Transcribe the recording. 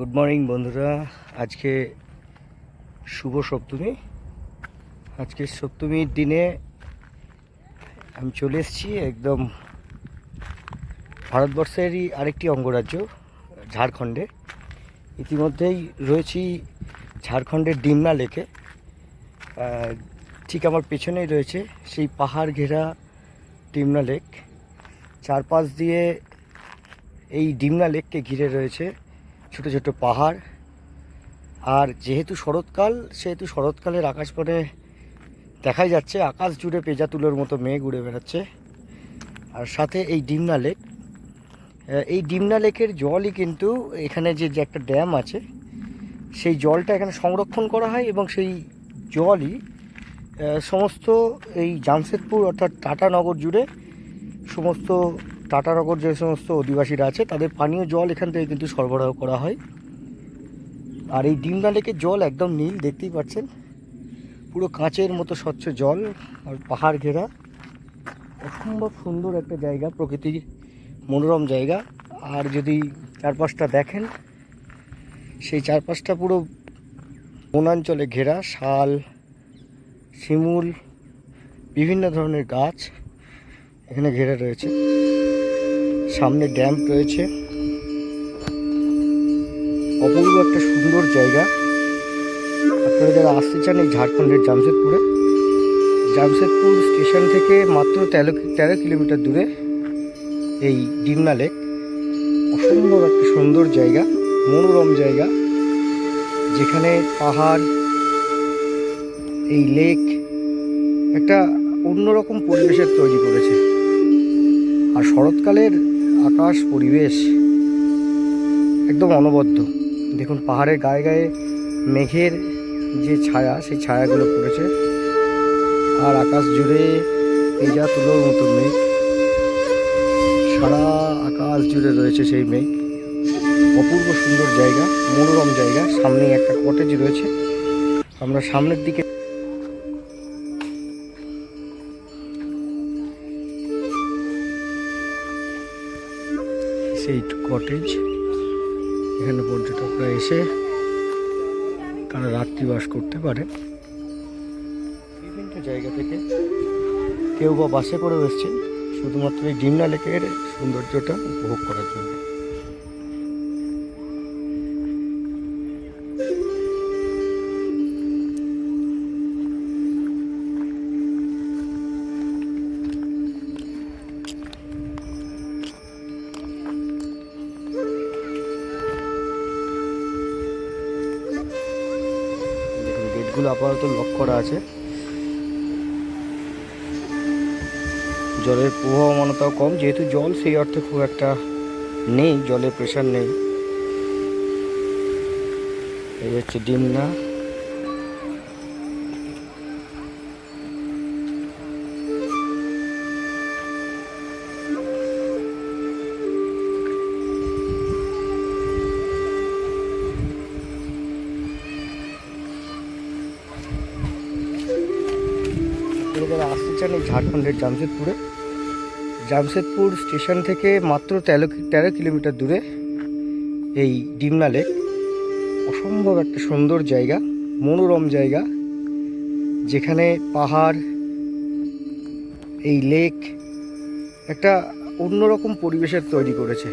Good morning বন্ধুরা। আজকে শুভ সপ্তমী। আজকে সপ্তমীর দিনে আমি চলে এসেছি একদম ভারতবর্ষেরই আরেকটি অঙ্গরাজ্য ঝাড়খণ্ডে। ইতিমধ্যেই রয়েছি ঝাড়খণ্ডের ডিমনা লেকে। ঠিক আমার পেছনেই রয়েছে সেই পাহাড় ঘেরা ডিমনা লেক। চারপাশ দিয়ে এই ডিমনা লেককে ঘিরে রয়েছে ছোট ছোট পাহাড়। আর যেহেতু শরৎকাল, সেহেতু শরৎকালের আকাশপথে দেখাই যাচ্ছে আকাশ জুড়ে পেঁজা তুলোর মতো মেঘ উড়ে বেড়াচ্ছে। আর সাথে এই ডিমনা লেক, এই ডিমনা লেকের জলই কিন্তু এখানে যে একটা ড্যাম আছে, সেই জলটা এখানে সংরক্ষণ করা হয় এবং সেই জলই সমস্ত এই জামশেদপুর অর্থাৎ টাটানগর জুড়ে সমস্ত টাটানগর যে সমস্ত অধিবাসীরা আছে তাদের পানীয় জল এখান থেকে কিন্তু সরবরাহ করা হয়। আর এই ডিমনা লেকের জল একদম নীল, দেখতেই পাচ্ছেন, পুরো কাঁচের মতো স্বচ্ছ জল আর পাহাড় ঘেরা অসম্ভব সুন্দর একটা জায়গা, প্রকৃতির মনোরম জায়গা। আর যদি চারপাশটা দেখেন, সেই চারপাশটা পুরো বনাঞ্চলে ঘেরা, শাল, শিমুল, বিভিন্ন ধরনের গাছ এখানে ঘেরা রয়েছে। সামনে ড্যাম রয়েছে, অপূর্ব একটা সুন্দর জায়গা। আপনারা যারা আসতে চান এই ঝাড়খণ্ডের জামশেদপুর স্টেশন থেকে মাত্র 13 কিলোমিটার দূরে এই ডিমনা লেক। অসম্ভব একটা সুন্দর জায়গা, মনোরম জায়গা, যেখানে পাহাড়, এই লেক একটা অন্যরকম পরিবেশের তৈরি করেছে। আর শরৎকালের আকাশ পরিবেশ একদম অনবদ্য। দেখুন পাহাড়ের গায়ে গায়ে মেঘের যে ছায়া, সেই ছায়াগুলো পড়েছে। আর আকাশ জুড়ে পেঁজা তুলোর মতো মেঘ, সারা আকাশ জুড়ে রয়েছে সেই মেঘ। অপূর্ব সুন্দর জায়গা, মনোরম জায়গা। সামনে একটা কটেজ রয়েছে। আমরা সামনের দিকে সেই কটেজ, এখানে পর্যটকরা এসে তারা রাত্রিবাস করতে পারে। বিভিন্ন জায়গা থেকে কেউ বা বাসে করেও এসছেন শুধুমাত্র এই ডিমনা লেকের সৌন্দর্যটা উপভোগ করার জন্য। দেখুন গেটগুলো আপাতত লক করা আছে। জলের প্রবাহমানতাও কম, যেহেতু জল সেই অর্থে খুব একটা নেই, জলের প্রেশার নেই। এই হচ্ছে ডিমনা। যারা আসতে চান এই ঝাড়খণ্ডের জামশেদপুর স্টেশন থেকে মাত্র 13 কিলোমিটার দূরে এই ডিমনা লেক। অসম্ভব একটা সুন্দর জায়গা, মনোরম জায়গা, যেখানে পাহাড়, এই লেক একটা অন্যরকম পরিবেশের তৈরি করেছে।